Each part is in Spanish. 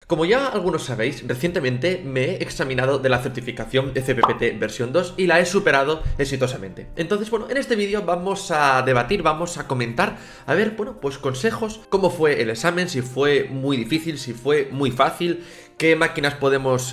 Como ya algunos sabéis, recientemente me he examinado de la certificación de CPPT versión 2 y la he superado exitosamente. Entonces, bueno, en este vídeo vamos a debatir, vamos a comentar, a ver, bueno, pues consejos, cómo fue el examen, si fue muy difícil, si fue muy fácil, qué máquinas podemos,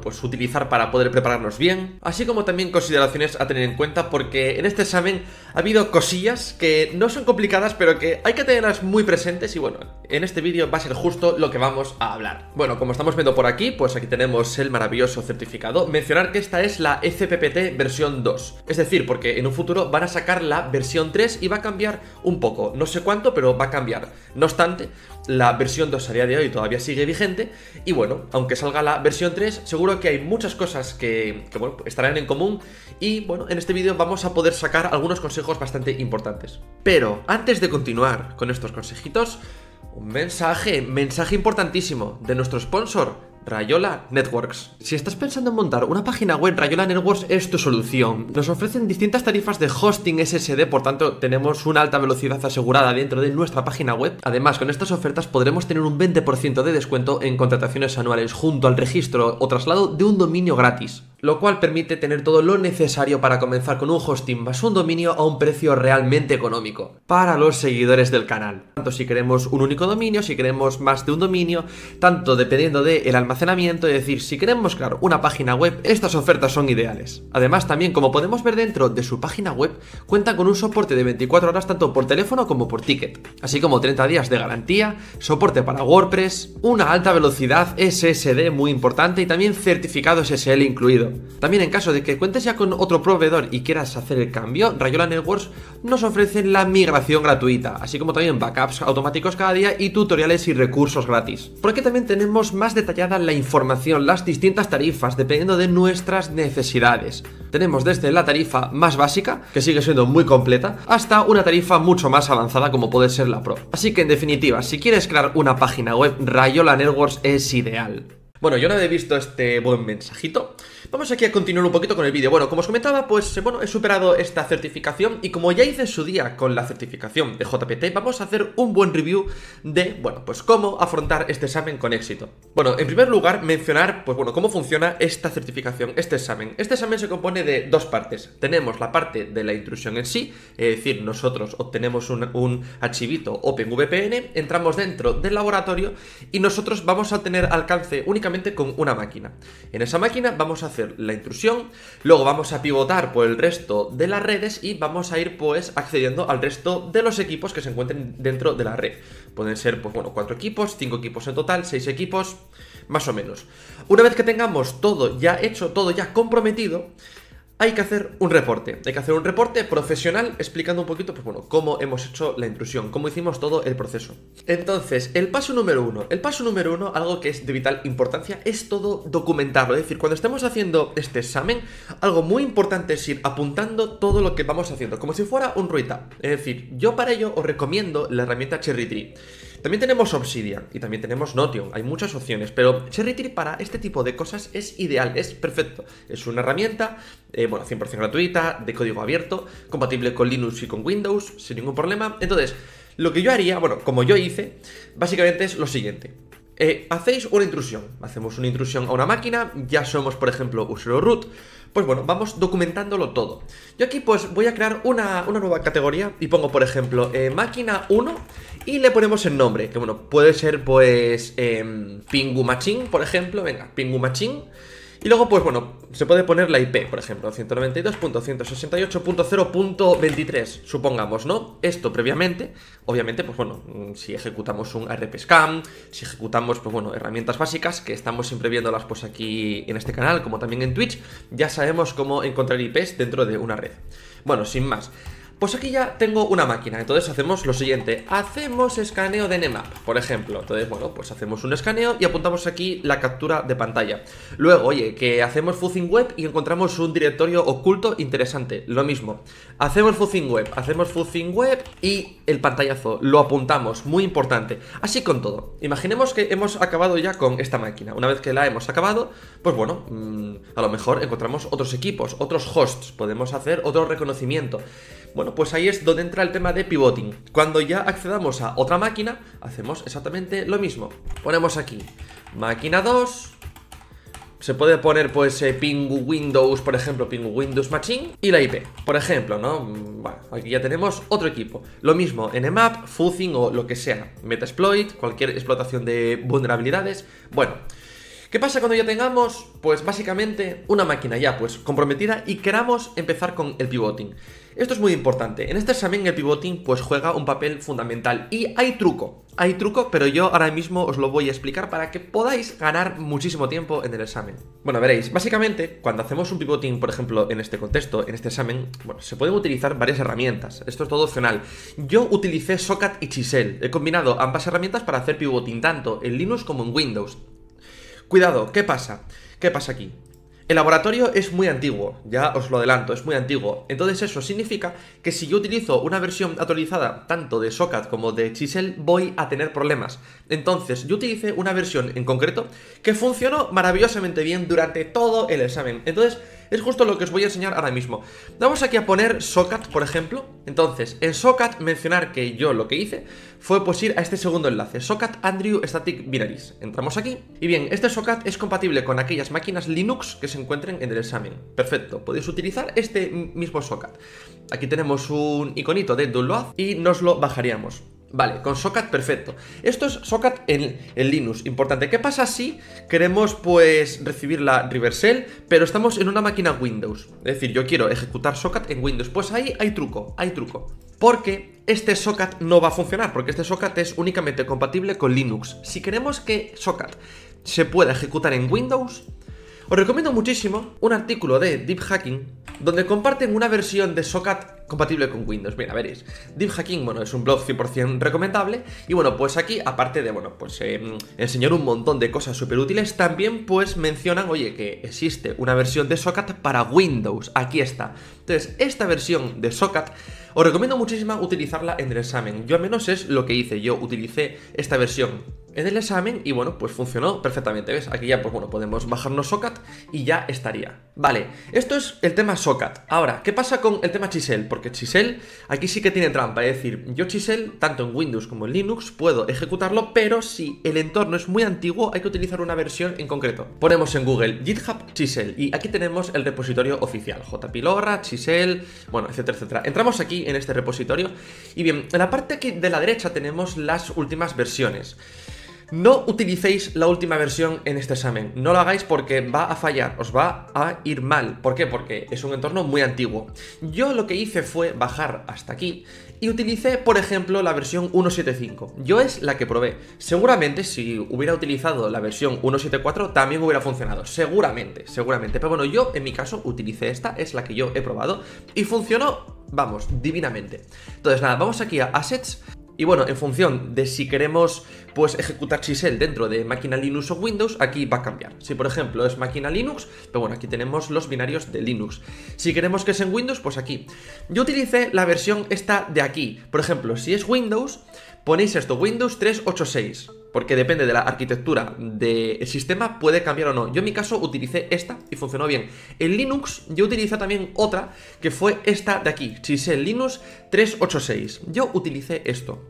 pues utilizar para poder prepararnos bien, así como también consideraciones a tener en cuenta, porque en este examen ha habido cosillas que no son complicadas, pero que hay que tenerlas muy presentes y bueno, en este vídeo va a ser justo lo que vamos a hablar. Bueno, como estamos viendo por aquí, pues aquí tenemos el maravilloso certificado. Mencionar que esta es la FPPT versión 2, es decir, porque en un futuro van a sacar la versión 3 y va a cambiar un poco, no sé cuánto, pero va a cambiar. No obstante, la versión 2 a día de hoy todavía sigue vigente y bueno, aunque salga la versión 3, seguro que hay muchas cosas que bueno, estarán en común y bueno, en este vídeo vamos a poder sacar algunos consejos bastante importantes. Pero antes de continuar con estos consejitos, un mensaje importantísimo de nuestro sponsor, Rayola Networks. Si estás pensando en montar una página web, Rayola Networks es tu solución. Nos ofrecen distintas tarifas de hosting SSD, por tanto tenemos una alta velocidad asegurada dentro de nuestra página web. Además, con estas ofertas podremos tener un 20% de descuento en contrataciones anuales junto al registro o traslado de un dominio gratis, lo cual permite tener todo lo necesario para comenzar con un hosting más un dominio a un precio realmente económico para los seguidores del canal. Tanto si queremos un único dominio, si queremos más de un dominio, tanto dependiendo del almacenamiento, es decir, si queremos crear una página web, estas ofertas son ideales. Además, también, como podemos ver dentro de su página web, cuentan con un soporte de 24 horas tanto por teléfono como por ticket, así como 30 días de garantía, soporte para WordPress, una alta velocidad SSD muy importante y también certificado SSL incluido. También en caso de que cuentes ya con otro proveedor y quieras hacer el cambio, Rayola Networks nos ofrecen la migración gratuita, así como también backups automáticos cada día y tutoriales y recursos gratis. Por aquí también tenemos más detallada la información, las distintas tarifas, dependiendo de nuestras necesidades. Tenemos desde la tarifa más básica, que sigue siendo muy completa, hasta una tarifa mucho más avanzada como puede ser la Pro. Así que en definitiva, si quieres crear una página web, Rayola Networks es ideal. Bueno, yo no había visto este buen mensajito. Vamos aquí a continuar un poquito con el vídeo. Bueno, como os comentaba, pues bueno, he superado esta certificación y como ya hice en su día con la certificación de JPT, vamos a hacer un buen review de, bueno, pues cómo afrontar este examen con éxito. Bueno, en primer lugar, mencionar, pues bueno, cómo funciona esta certificación, este examen. Este examen se compone de dos partes. Tenemos la parte de la intrusión en sí, es decir, nosotros obtenemos un archivito OpenVPN, entramos dentro del laboratorio y nosotros vamos a tener alcance únicamente con una máquina. En esa máquina vamos a hacer la intrusión, luego vamos a pivotar por el resto de las redes y vamos a ir pues accediendo al resto de los equipos que se encuentren dentro de la red. Pueden ser pues bueno, 4 equipos, 5 equipos en total, 6 equipos, más o menos. Una vez que tengamos todo ya hecho, todo ya comprometido, hay que hacer un reporte. Hay que hacer un reporte profesional explicando un poquito, pues bueno, cómo hemos hecho la intrusión, cómo hicimos todo el proceso. Entonces, el paso número uno. El paso número uno, algo que es de vital importancia, es todo documentarlo. Es decir, cuando estemos haciendo este examen, algo muy importante es ir apuntando todo lo que vamos haciendo, como si fuera un write-up. Es decir, yo para ello os recomiendo la herramienta Cherry Tree. También tenemos Obsidian y también tenemos Notion, hay muchas opciones, pero Cherry Tree para este tipo de cosas es ideal, es perfecto. Es una herramienta, 100% gratuita, de código abierto, compatible con Linux y con Windows, sin ningún problema. Entonces, lo que yo haría, bueno, como yo hice, básicamente es lo siguiente. Hacéis una intrusión, hacemos una intrusión a una máquina, ya somos por ejemplo usuario root, pues bueno, vamos documentándolo todo. Yo aquí pues voy a crear una nueva categoría y pongo por ejemplo máquina 1 y le ponemos el nombre, que bueno, puede ser pues Pingu Machine, por ejemplo, venga, Pingu Machine. Y luego, pues bueno, se puede poner la IP, por ejemplo, 192.168.0.23, supongamos, ¿no? Esto previamente, obviamente, pues bueno, si ejecutamos un RPScan, si ejecutamos, pues bueno, herramientas básicas, que estamos siempre viéndolas pues aquí en este canal, como también en Twitch, ya sabemos cómo encontrar IPs dentro de una red. Bueno, sin más. Pues aquí ya tengo una máquina, entonces hacemos lo siguiente, hacemos escaneo de Nmap, por ejemplo. Entonces, bueno, pues hacemos un escaneo y apuntamos aquí la captura de pantalla. Luego, oye, que hacemos fuzzing web y encontramos un directorio oculto interesante, lo mismo. Hacemos fuzzing web y el pantallazo, lo apuntamos, muy importante. Así con todo. Imaginemos que hemos acabado ya con esta máquina. Una vez que la hemos acabado, pues bueno, a lo mejor encontramos otros equipos, otros hosts, podemos hacer otro reconocimiento. bueno, pues ahí es donde entra el tema de pivoting. Cuando ya accedamos a otra máquina, hacemos exactamente lo mismo. Ponemos aquí máquina 2. Se puede poner pues ping Windows, por ejemplo, ping Windows Machine y la IP, por ejemplo, ¿no? Bueno, aquí ya tenemos otro equipo. Lo mismo, nmap, fuzzing o lo que sea, metasploit, cualquier explotación de vulnerabilidades. Bueno, ¿qué pasa cuando ya tengamos, pues básicamente, una máquina ya pues comprometida y queramos empezar con el pivoting? Esto es muy importante. En este examen el pivoting pues juega un papel fundamental y hay truco, pero yo ahora mismo os lo voy a explicar para que podáis ganar muchísimo tiempo en el examen. Bueno, veréis, básicamente cuando hacemos un pivoting, por ejemplo, en este contexto, en este examen, bueno, se pueden utilizar varias herramientas. Esto es todo opcional. Yo utilicé Socat y Chisel. He combinado ambas herramientas para hacer pivoting tanto en Linux como en Windows. Cuidado, ¿qué pasa? ¿Qué pasa aquí? El laboratorio es muy antiguo, ya os lo adelanto, es muy antiguo. Entonces eso significa que si yo utilizo una versión actualizada tanto de Socat como de Chisel, voy a tener problemas. Entonces yo utilicé una versión en concreto que funcionó maravillosamente bien durante todo el examen. Entonces es justo lo que os voy a enseñar ahora mismo. Vamos aquí a poner Socat, por ejemplo. Entonces, en Socat mencionar que yo lo que hice fue pues ir a este segundo enlace, Socat Andrew Static Binaries. Entramos aquí. Y bien, este Socat es compatible con aquellas máquinas Linux que se encuentren en el examen. Perfecto, podéis utilizar este mismo Socat. Aquí tenemos un iconito de download y nos lo bajaríamos. Vale, con Socat perfecto. Esto es Socat en Linux, importante. ¿Qué pasa si queremos pues recibir la reversal, pero estamos en una máquina Windows? Es decir, yo quiero ejecutar Socat en Windows. Pues ahí hay truco, porque este Socat no va a funcionar, porque este Socat es únicamente compatible con Linux. Si queremos que Socat se pueda ejecutar en Windows, os recomiendo muchísimo un artículo de Deep Hacking donde comparten una versión de Socat compatible con Windows. Mira, veréis, Deep Hacking, bueno, es un blog 100% recomendable. Y bueno, pues aquí, aparte de, bueno, pues enseñar un montón de cosas súper útiles, también pues mencionan, oye, que existe una versión de Socat para Windows. Aquí está. Entonces, esta versión de Socat os recomiendo muchísimo utilizarla en el examen. Yo al menos es lo que hice, yo utilicé esta versión en el examen y bueno, pues funcionó perfectamente, ¿ves? Aquí ya pues bueno, podemos bajarnos Socat y ya estaría. Vale, esto es el tema Socat. Ahora, ¿qué pasa con el tema Chisel? Porque Chisel aquí sí que tiene trampa, es decir, yo Chisel, tanto en Windows como en Linux, puedo ejecutarlo, pero si el entorno es muy antiguo, hay que utilizar una versión en concreto. Ponemos en Google GitHub Chisel y aquí tenemos el repositorio oficial, jpilora, Chisel, bueno, etcétera, etcétera. Entramos aquí en este repositorio y bien, en la parte aquí de la derecha tenemos las últimas versiones. No utilicéis la última versión en este examen, no lo hagáis porque va a fallar, os va a ir mal. ¿Por qué? Porque es un entorno muy antiguo. Yo lo que hice fue bajar hasta aquí y utilicé, por ejemplo, la versión 1.7.5. Yo es la que probé. Seguramente si hubiera utilizado la versión 1.7.4 también hubiera funcionado, seguramente. Pero bueno, yo en mi caso utilicé esta, es la que yo he probado y funcionó, vamos, divinamente. Entonces nada, vamos aquí a Assets. Y bueno, en función de si queremos pues ejecutar Chisel dentro de máquina Linux o Windows, aquí va a cambiar. Si por ejemplo es máquina Linux, pero bueno, aquí tenemos los binarios de Linux. Si queremos que es en Windows, pues aquí. Yo utilicé la versión esta de aquí. Por ejemplo, si es Windows, ponéis esto, Windows 3.8.6. Porque depende de la arquitectura del sistema, puede cambiar o no. Yo en mi caso utilicé esta y funcionó bien. En Linux yo utilicé también otra, que fue esta de aquí, Chisel Linux 3.8.6. Yo utilicé esto.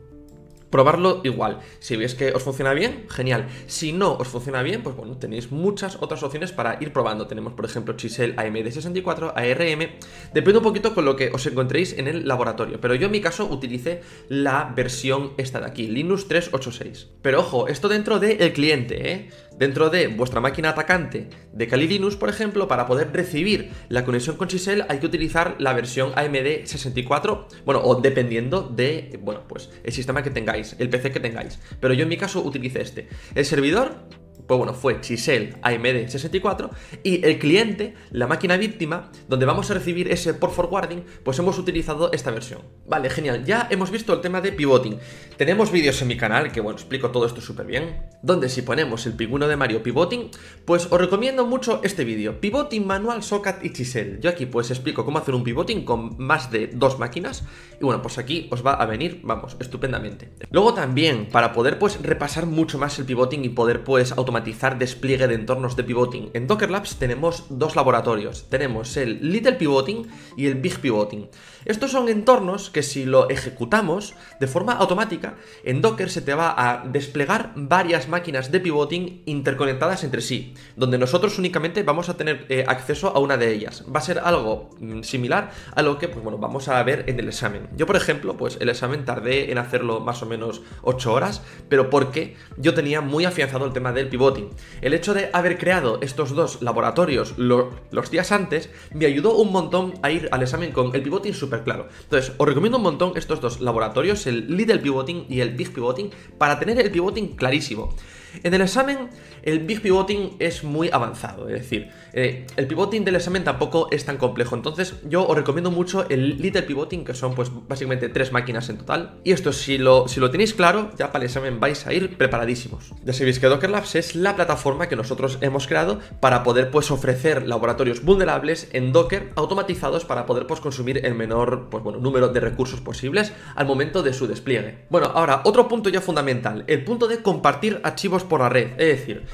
Probarlo igual, si veis que os funciona bien, genial. Si no os funciona bien, pues bueno, tenéis muchas otras opciones para ir probando. Tenemos por ejemplo Chisel AMD64, ARM, depende un poquito con lo que os encontréis en el laboratorio. Pero yo en mi caso utilicé la versión esta de aquí, Linux 3.8.6. Pero ojo, esto dentro del cliente, dentro de vuestra máquina atacante de Kali Linux, por ejemplo, para poder recibir la conexión con Chisel hay que utilizar la versión AMD64, bueno, o dependiendo de, bueno, pues el sistema que tengáis, el PC que tengáis. Pero yo en mi caso utilicé este. El servidor, pues bueno, fue Chisel AMD64 y el cliente, la máquina víctima, donde vamos a recibir ese port forwarding, pues hemos utilizado esta versión. Vale, genial, ya hemos visto el tema de pivoting. Tenemos vídeos en mi canal que, bueno, explico todo esto súper bien, donde si ponemos el pingüino de Mario pivoting, pues os recomiendo mucho este vídeo, pivoting manual, Socat y Chisel. Yo aquí pues explico cómo hacer un pivoting con más de 2 máquinas y bueno, pues aquí os va a venir, vamos, estupendamente. Luego también, para poder pues repasar mucho más el pivoting y poder pues automatizar automatizar despliegue de entornos de pivoting. En Docker Labs tenemos dos laboratorios, tenemos el Little Pivoting y el Big Pivoting. Estos son entornos que si lo ejecutamos de forma automática, en Docker se te va a desplegar varias máquinas de pivoting interconectadas entre sí, donde nosotros únicamente vamos a tener acceso a una de ellas. Va a ser algo similar a lo que pues, bueno, vamos a ver en el examen. Yo, por ejemplo, pues el examen tardé en hacerlo más o menos 8 horas, pero porque yo tenía muy afianzado el tema del pivoting. El hecho de haber creado estos dos laboratorios los días antes me ayudó un montón a ir al examen con el pivoting súper claro. Entonces, os recomiendo un montón estos dos laboratorios, el Little Pivoting y el Big Pivoting, para tener el pivoting clarísimo. En el examen, el Big Pivoting es muy avanzado, es decir, el pivoting del examen tampoco es tan complejo. Entonces, yo os recomiendo mucho el Little Pivoting, que son pues básicamente 3 máquinas en total. Y esto, si lo tenéis claro, ya para el examen vais a ir preparadísimos. Ya sabéis que Docker Labs es la plataforma que nosotros hemos creado para poder pues ofrecer laboratorios vulnerables en Docker automatizados para poder pues consumir el menor pues, bueno, número de recursos posibles al momento de su despliegue. Bueno, ahora, otro punto ya fundamental, el punto de compartir archivos por la red, es decir,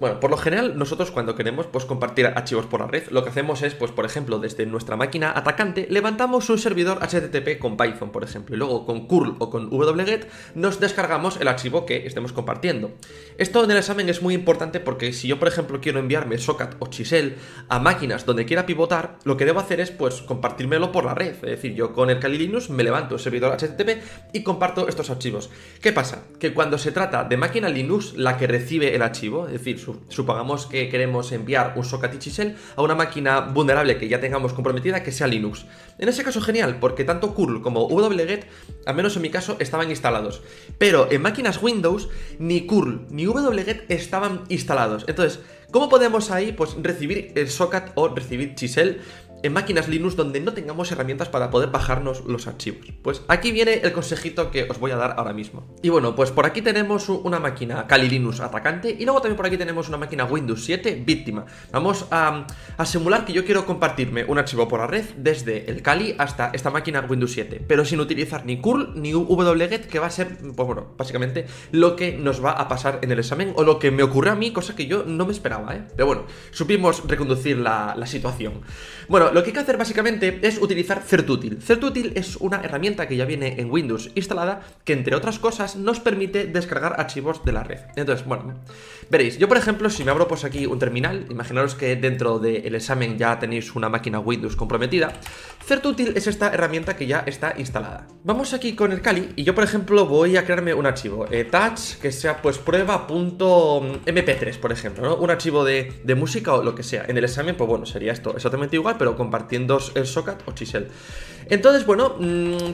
bueno, por lo general nosotros cuando queremos pues compartir archivos por la red, lo que hacemos es, pues por ejemplo, desde nuestra máquina atacante levantamos un servidor HTTP con Python, por ejemplo, y luego con curl o con wget nos descargamos el archivo que estemos compartiendo. Esto en el examen es muy importante porque si yo, por ejemplo, quiero enviarme socket o chisel a máquinas donde quiera pivotar, lo que debo hacer es pues compartírmelo por la red, es decir, yo con el Kali Linux me levanto el servidor HTTP y comparto estos archivos. ¿Qué pasa? Que cuando se trata de máquina Linux la que recibe el archivo, es decir, supongamos que queremos enviar un socket y chisel a una máquina vulnerable que ya tengamos comprometida que sea Linux. En ese caso genial, porque tanto curl como wget, al menos en mi caso, estaban instalados. Pero en máquinas Windows ni curl ni wget estaban instalados. Entonces, ¿cómo podemos ahí pues recibir el socket o recibir chisel en máquinas Linux donde no tengamos herramientas para poder bajarnos los archivos? Pues aquí viene el consejito que os voy a dar ahora mismo. Y bueno, pues por aquí tenemos una máquina Kali Linux atacante y luego también por aquí tenemos una máquina Windows 7 víctima. Vamos a simular que yo quiero compartirme un archivo por la red desde el Kali hasta esta máquina Windows 7, pero sin utilizar ni curl ni wget, que va a ser, pues bueno, básicamente lo que nos va a pasar en el examen o lo que me ocurre a mí, cosa que yo no me esperaba, ¿eh? Pero bueno, supimos reconducir la situación. Bueno, lo que hay que hacer básicamente es utilizar Certutil. Certutil es una herramienta que ya viene en Windows instalada que, entre otras cosas, nos permite descargar archivos de la red. Entonces, bueno, veréis, yo por ejemplo, si me abro pues aquí un terminal, imaginaros que dentro del examen ya tenéis una máquina Windows comprometida. Certutil es esta herramienta que ya está instalada. Vamos aquí con el Kali y yo por ejemplo voy a crearme un archivo touch que sea pues prueba.mp3, por ejemplo, ¿no? Un archivo de música o lo que sea. En el examen pues bueno, sería esto exactamente igual, pero compartiendo el socket o chisel. Entonces, bueno,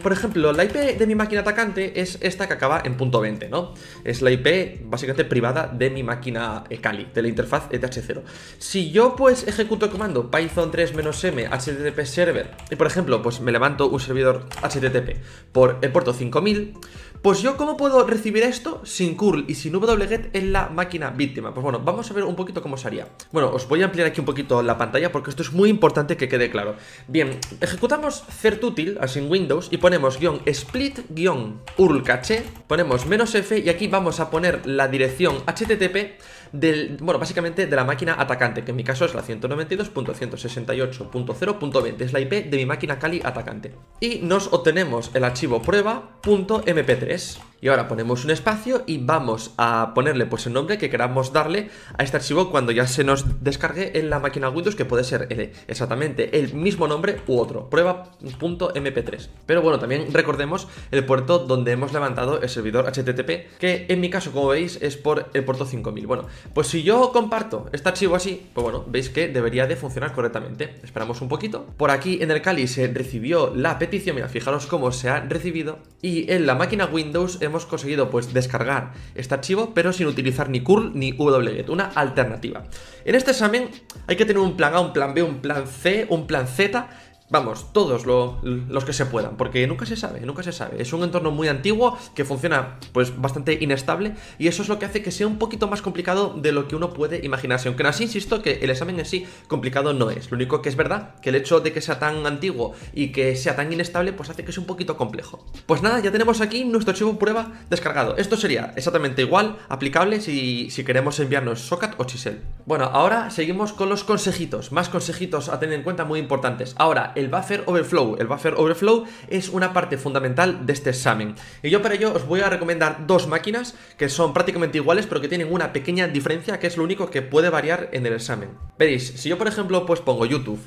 por ejemplo, la IP de mi máquina atacante es esta que acaba en .20, ¿no? Es la IP básicamente privada de mi máquina Kali, de la interfaz ETH0. Si yo pues ejecuto el comando python 3-m http server y por ejemplo pues me levanto un servidor HTTP por el puerto 5000, pues yo ¿cómo puedo recibir esto sin curl y sin wget en la máquina víctima? Pues bueno, vamos a ver un poquito cómo se haría. Bueno, os voy a ampliar aquí un poquito la pantalla porque esto es muy importante que quede claro. Bien, ejecutamos certutil así en Windows y ponemos -split-url caché, ponemos -f y aquí vamos a poner la dirección HTTP del, bueno, básicamente de la máquina atacante, que en mi caso es la 192.168.0.20, es la IP de mi máquina Kali atacante. Y nos obtenemos el archivo prueba.mp3. Y ahora ponemos un espacio y vamos a ponerle pues el nombre que queramos darle a este archivo cuando ya se nos descargue en la máquina Windows, que puede ser exactamente el mismo nombre u otro, prueba.mp3. Pero bueno, también recordemos el puerto donde hemos levantado el servidor HTTP, que en mi caso, como veis, es por el puerto 5000. Bueno, pues si yo comparto este archivo así, pues bueno, veis que debería de funcionar correctamente. Esperamos un poquito. Por aquí en el Kali se recibió la petición, mira, fijaros cómo se ha recibido, y en la máquina Windows hemos conseguido pues descargar este archivo, pero sin utilizar ni curl ni wget, una alternativa. En este examen hay que tener un plan A, un plan B, un plan C, un plan Z, Vamos, todos los que se puedan, porque nunca se sabe, nunca se sabe. Es un entorno muy antiguo que funciona pues bastante inestable y eso es lo que hace que sea un poquito más complicado de lo que uno puede imaginarse. Aunque así insisto que el examen en sí complicado no es. Lo único que es verdad que el hecho de que sea tan antiguo y que sea tan inestable pues hace que sea un poquito complejo. Pues nada, ya tenemos aquí nuestro archivo prueba descargado. Esto sería exactamente igual, aplicable si queremos enviarnos Socat o Chisel. Bueno, ahora seguimos con los consejitos, más consejitos a tener en cuenta muy importantes. Ahora, el buffer overflow. El buffer overflow es una parte fundamental de este examen. Y yo para ello os voy a recomendar dos máquinas que son prácticamente iguales, pero que tienen una pequeña diferencia, que es lo único que puede variar en el examen. Veréis, si yo por ejemplo pues pongo YouTube,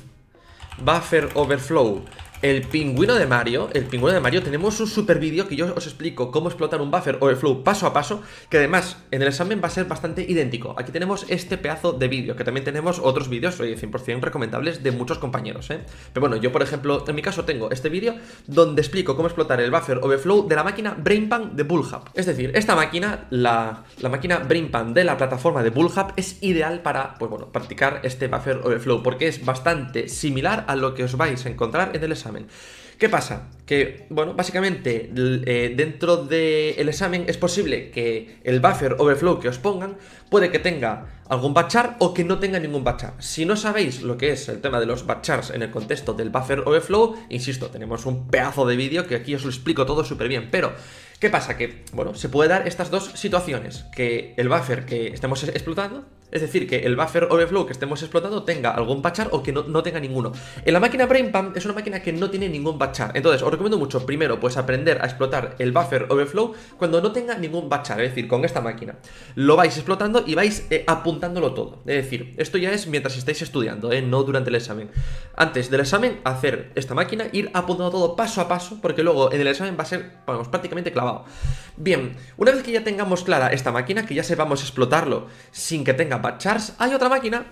buffer overflow, el pingüino de Mario, tenemos un super vídeo que yo os explico cómo explotar un buffer overflow paso a paso, que además en el examen va a ser bastante idéntico. Aquí tenemos este pedazo de vídeo, que también tenemos otros vídeos, 100% recomendables de muchos compañeros, ¿eh? Pero bueno, yo por ejemplo, en mi caso tengo este vídeo donde explico cómo explotar el buffer overflow de la máquina BrainPan de Bullhub. Es decir, esta máquina, la máquina BrainPan de la plataforma de Bullhub, es ideal para, pues bueno, practicar este buffer overflow, porque es bastante similar a lo que os vais a encontrar en el examen. ¿Qué pasa? Que, bueno, básicamente dentro del examen es posible que el buffer overflow que os pongan puede que tenga algún batchar o que no tenga ningún batchar. Si no sabéis lo que es el tema de los batchars en el contexto del buffer overflow, insisto, tenemos un pedazo de vídeo que aquí os lo explico todo súper bien, pero ¿qué pasa? Que, bueno, se puede dar estas dos situaciones, que el buffer que estemos explotando, es decir, que el buffer overflow que estemos explotando tenga algún batchar o que no tenga ninguno. En la máquina BrainPan es una máquina que no tiene ningún batchar, entonces os recomiendo mucho primero pues aprender a explotar el buffer overflow cuando no tenga ningún batchar, es decir, con esta máquina. Lo vais explotando y vais apuntándolo todo, es decir, esto ya es mientras estáis estudiando, no durante el examen. Antes del examen, hacer esta máquina, ir apuntando todo paso a paso, porque luego en el examen va a ser, vamos, prácticamente clavado. Bien, una vez que ya tengamos clara esta máquina, que ya sepamos explotarlo sin que tenga batchars, hay otra máquina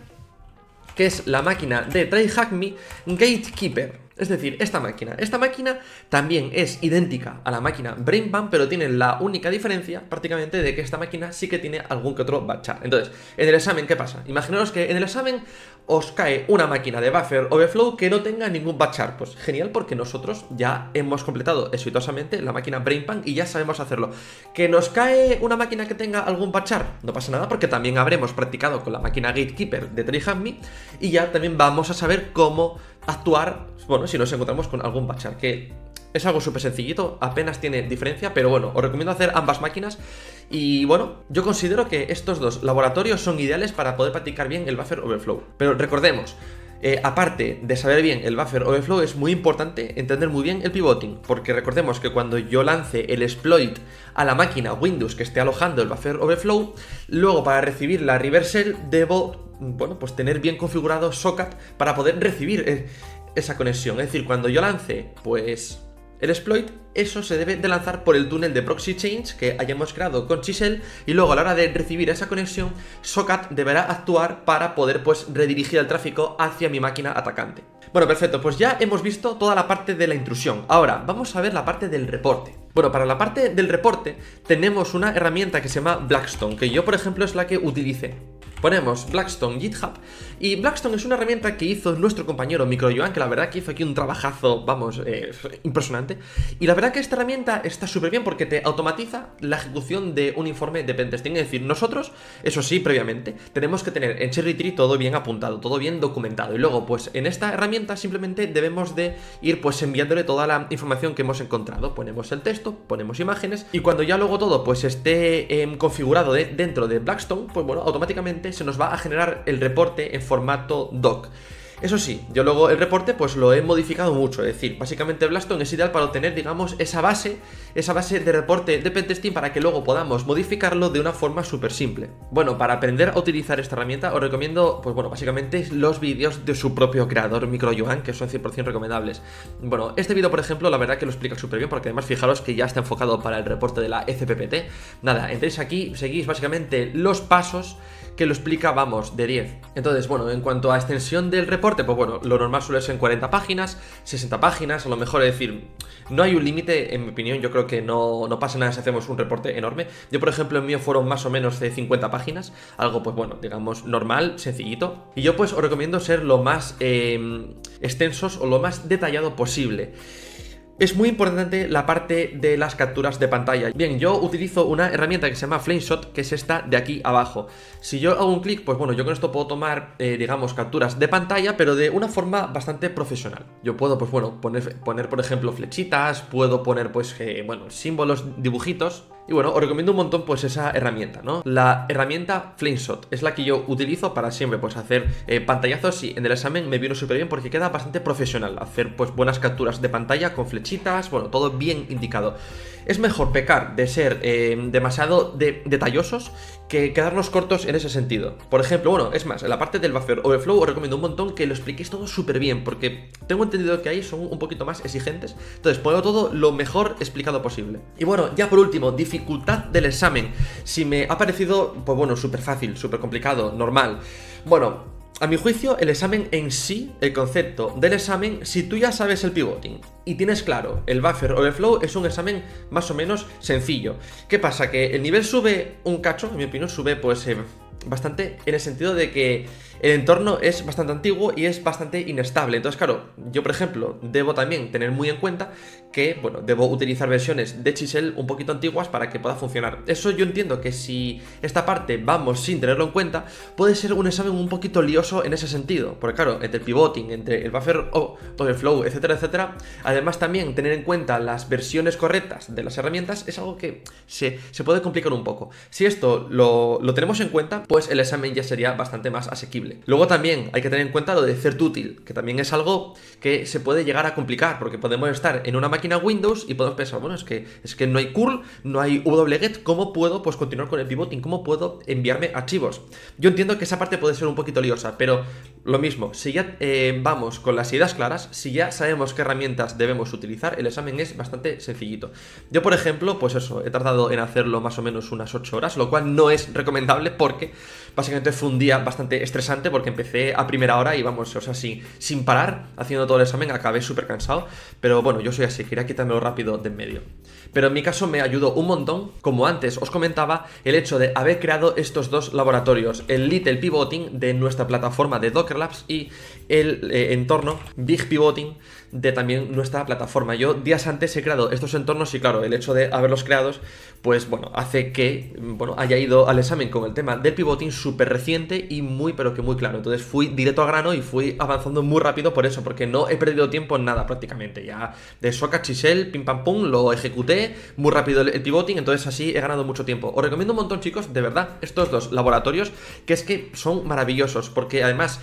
que es la máquina de TryHackMe Gatekeeper. Es decir, esta máquina también es idéntica a la máquina BrainPan, pero tiene la única diferencia prácticamente de que esta máquina sí que tiene algún que otro batchar. Entonces, en el examen, ¿qué pasa? Imaginaos que en el examen os cae una máquina de buffer overflow que no tenga ningún batchar. Pues genial, porque nosotros ya hemos completado exitosamente la máquina BrainPan y ya sabemos hacerlo. ¿Que nos cae una máquina que tenga algún batchar? No pasa nada, porque también habremos practicado con la máquina Gatekeeper de TryHackMe y ya también vamos a saber cómo actuar, bueno, si nos encontramos con algún batchar, que es algo súper sencillito, apenas tiene diferencia, pero bueno, os recomiendo hacer ambas máquinas. Y bueno, yo considero que estos dos laboratorios son ideales para poder practicar bien el buffer overflow. Pero recordemos, aparte de saber bien el buffer overflow, es muy importante entender muy bien el pivoting, porque recordemos que cuando yo lance el exploit a la máquina Windows que esté alojando el buffer overflow, luego para recibir la reversal debo, bueno, pues tener bien configurado Socat para poder recibir esa conexión. Es decir, cuando yo lance pues el exploit, eso se debe de lanzar por el túnel de proxy change que hayamos creado con Chisel, y luego a la hora de recibir esa conexión, Socat deberá actuar para poder pues redirigir el tráfico hacia mi máquina atacante. Bueno, perfecto, pues ya hemos visto toda la parte de la intrusión. Ahora vamos a ver la parte del reporte. Bueno, para la parte del reporte tenemos una herramienta que se llama Blackstone, que yo por ejemplo es la que utilicé. Ponemos Blackstone GitHub, y Blackstone es una herramienta que hizo nuestro compañero MicroJoan, que la verdad que hizo aquí un trabajazo, vamos, impresionante. Y la verdad que esta herramienta está súper bien porque te automatiza la ejecución de un informe de pentesting. Es decir, nosotros, eso sí, previamente, tenemos que tener en Cherry Tree todo bien apuntado, todo bien documentado. Y luego, pues en esta herramienta simplemente debemos de ir pues enviándole toda la información que hemos encontrado. Ponemos el texto, ponemos imágenes, y cuando ya luego todo pues esté configurado dentro de Blackstone, pues bueno, automáticamente se nos va a generar el reporte en formato doc. Eso sí, yo luego el reporte pues lo he modificado mucho, es decir, básicamente Blackstone es ideal para obtener, digamos, esa base de reporte de pentesting para que luego podamos modificarlo de una forma súper simple. Bueno, para aprender a utilizar esta herramienta os recomiendo, pues bueno, básicamente los vídeos de su propio creador, MicroJoan, que son 100% recomendables. Bueno, este vídeo, por ejemplo, la verdad que lo explica súper bien, porque además fijaros que ya está enfocado para el reporte de la FPPT. Nada, entréis aquí, seguís básicamente los pasos que lo explica, vamos, de 10. Entonces, bueno, en cuanto a extensión del reporte, reporte, pues bueno, lo normal suele ser en 40 páginas, 60 páginas, a lo mejor, es decir, no hay un límite, en mi opinión. Yo creo que no pasa nada si hacemos un reporte enorme. Yo, por ejemplo, el mío fueron más o menos de 50 páginas, algo, pues bueno, digamos, normal, sencillito. Y yo, pues, os recomiendo ser lo más extensos o lo más detallado posible. Es muy importante la parte de las capturas de pantalla. Bien, yo utilizo una herramienta que se llama Flameshot, que es esta de aquí abajo. Si yo hago un clic, pues bueno, yo con esto puedo tomar, digamos, capturas de pantalla, pero de una forma bastante profesional. Yo puedo, pues bueno, poner por ejemplo, flechitas, puedo poner, pues, bueno, símbolos, dibujitos. Y bueno, os recomiendo un montón, pues, esa herramienta, ¿no? La herramienta Flameshot es la que yo utilizo para siempre, pues, hacer pantallazos, y en el examen me vino súper bien porque queda bastante profesional hacer, pues, buenas capturas de pantalla con flechitas, bueno, todo bien indicado. Es mejor pecar de ser demasiado detallosos que quedarnos cortos en ese sentido. Por ejemplo, bueno, es más, en la parte del buffer overflow os recomiendo un montón que lo expliquéis todo súper bien, porque tengo entendido que ahí son un poquito más exigentes. Entonces, pongo todo lo mejor explicado posible. Y bueno, ya por último, dificultad del examen. Si me ha parecido, pues bueno, súper fácil, súper complicado, normal. Bueno, a mi juicio, el examen en sí, el concepto del examen, si tú ya sabes el pivoting y tienes claro el buffer overflow, es un examen más o menos sencillo. ¿Qué pasa? Que el nivel sube un cacho, en mi opinión, sube pues bastante, en el sentido de que el entorno es bastante antiguo y es bastante inestable. Entonces, claro, yo, por ejemplo, debo también tener muy en cuenta que, bueno, debo utilizar versiones de Chisel un poquito antiguas para que pueda funcionar. Eso yo entiendo que si esta parte vamos sin tenerlo en cuenta, puede ser un examen un poquito lioso en ese sentido. Porque claro, entre el pivoting, entre el buffer overflow, etcétera, etcétera, además también tener en cuenta las versiones correctas de las herramientas es algo que se puede complicar un poco. Si esto lo tenemos en cuenta, pues el examen ya sería bastante más asequible. Luego también hay que tener en cuenta lo de certútil, que también es algo que se puede llegar a complicar, porque podemos estar en una máquina Windows y podemos pensar, bueno, es que no hay curl, no hay wget, ¿cómo puedo, pues, continuar con el pivoting? ¿Cómo puedo enviarme archivos? Yo entiendo que esa parte puede ser un poquito liosa, pero lo mismo, si ya vamos con las ideas claras, si ya sabemos qué herramientas debemos utilizar, el examen es bastante sencillito. Yo, por ejemplo, pues eso, he tardado en hacerlo más o menos unas 8 horas, lo cual no es recomendable porque básicamente fue un día bastante estresante, porque empecé a primera hora y vamos, o sea, sin parar, haciendo todo el examen, acabé súper cansado. Pero bueno, yo soy así, quería quitármelo rápido de en medio. Pero en mi caso me ayudó un montón, como antes os comentaba, el hecho de haber creado estos dos laboratorios, el Little Pivoting de nuestra plataforma de Docker Labs y el entorno Big Pivoting de también nuestra plataforma. Yo días antes he creado estos entornos y claro, el hecho de haberlos creados, pues bueno, hace que, bueno, haya ido al examen con el tema del pivoting súper reciente y muy, pero que muy claro. Entonces fui directo al grano y fui avanzando muy rápido por eso, porque no he perdido tiempo en nada prácticamente. Ya de Socket Chisel, pim pam pum, lo ejecuté muy rápido el pivoting, entonces así he ganado mucho tiempo. Os recomiendo un montón, chicos, de verdad, estos dos laboratorios, que es que son maravillosos, porque además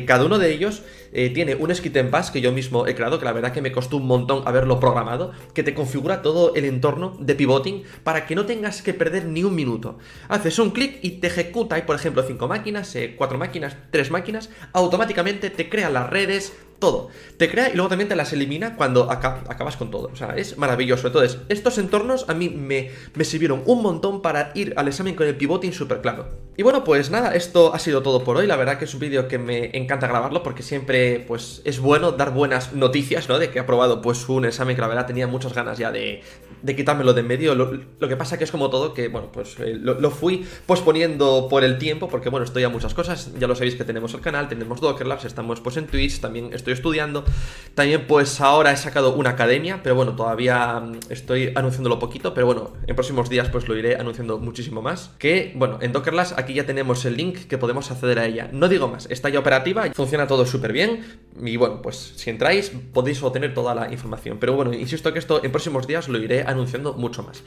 cada uno de ellos tiene un Skitten Pass que yo mismo he creado, que la verdad que me costó un montón haberlo programado, que te configura todo el entorno de pivoting para que no tengas que perder ni un minuto. Haces un clic y te ejecuta, hay por ejemplo 5 máquinas, 4 máquinas, 3 máquinas, automáticamente te crea las redes, todo. Te crea y luego también te las elimina cuando acabas con todo. O sea, es maravilloso. Entonces, estos entornos a mí me sirvieron un montón para ir al examen con el pivoting súper claro. Y bueno, pues nada, esto ha sido todo por hoy. La verdad que es un vídeo que me encanta grabarlo porque siempre, pues, es bueno dar buenas noticias, ¿no? De que he aprobado, pues, un examen que la verdad tenía muchas ganas ya de quitármelo de en medio. Lo que pasa que es como todo, que, bueno, pues, lo fui posponiendo por el tiempo porque, bueno, estoy a muchas cosas. Ya lo sabéis que tenemos el canal, tenemos Docker Labs, estamos, pues, en Twitch, también estoy estudiando. También, pues, ahora he sacado una academia, pero bueno, todavía estoy anunciándolo poquito, pero bueno, en próximos días pues lo iré anunciando muchísimo más. Que, bueno, en Docker Labs aquí ya tenemos el link que podemos acceder a ella. No digo más, está ya operativa, funciona todo súper bien y bueno, pues si entráis podéis obtener toda la información. Pero bueno, insisto que esto en próximos días lo iré anunciando mucho más.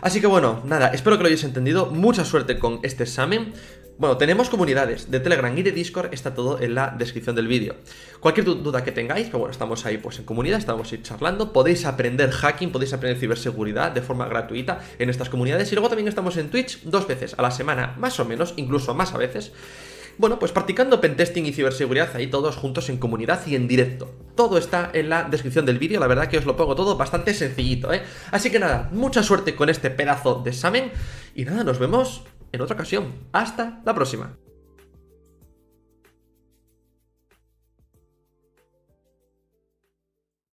Así que bueno, nada, espero que lo hayáis entendido. Mucha suerte con este examen. Bueno, tenemos comunidades de Telegram y de Discord, está todo en la descripción del vídeo. Cualquier duda que tengáis, pero bueno, estamos ahí pues en comunidad, estamos ahí charlando, podéis aprender hacking, podéis aprender ciberseguridad de forma gratuita en estas comunidades. Y luego también estamos en Twitch 2 veces a la semana, más o menos, incluso más a veces. Bueno, pues practicando pentesting y ciberseguridad ahí todos juntos en comunidad y en directo. Todo está en la descripción del vídeo, la verdad que os lo pongo todo bastante sencillito, ¿eh? Así que nada, mucha suerte con este pedazo de examen y nada, nos vemos en otra ocasión. Hasta la próxima.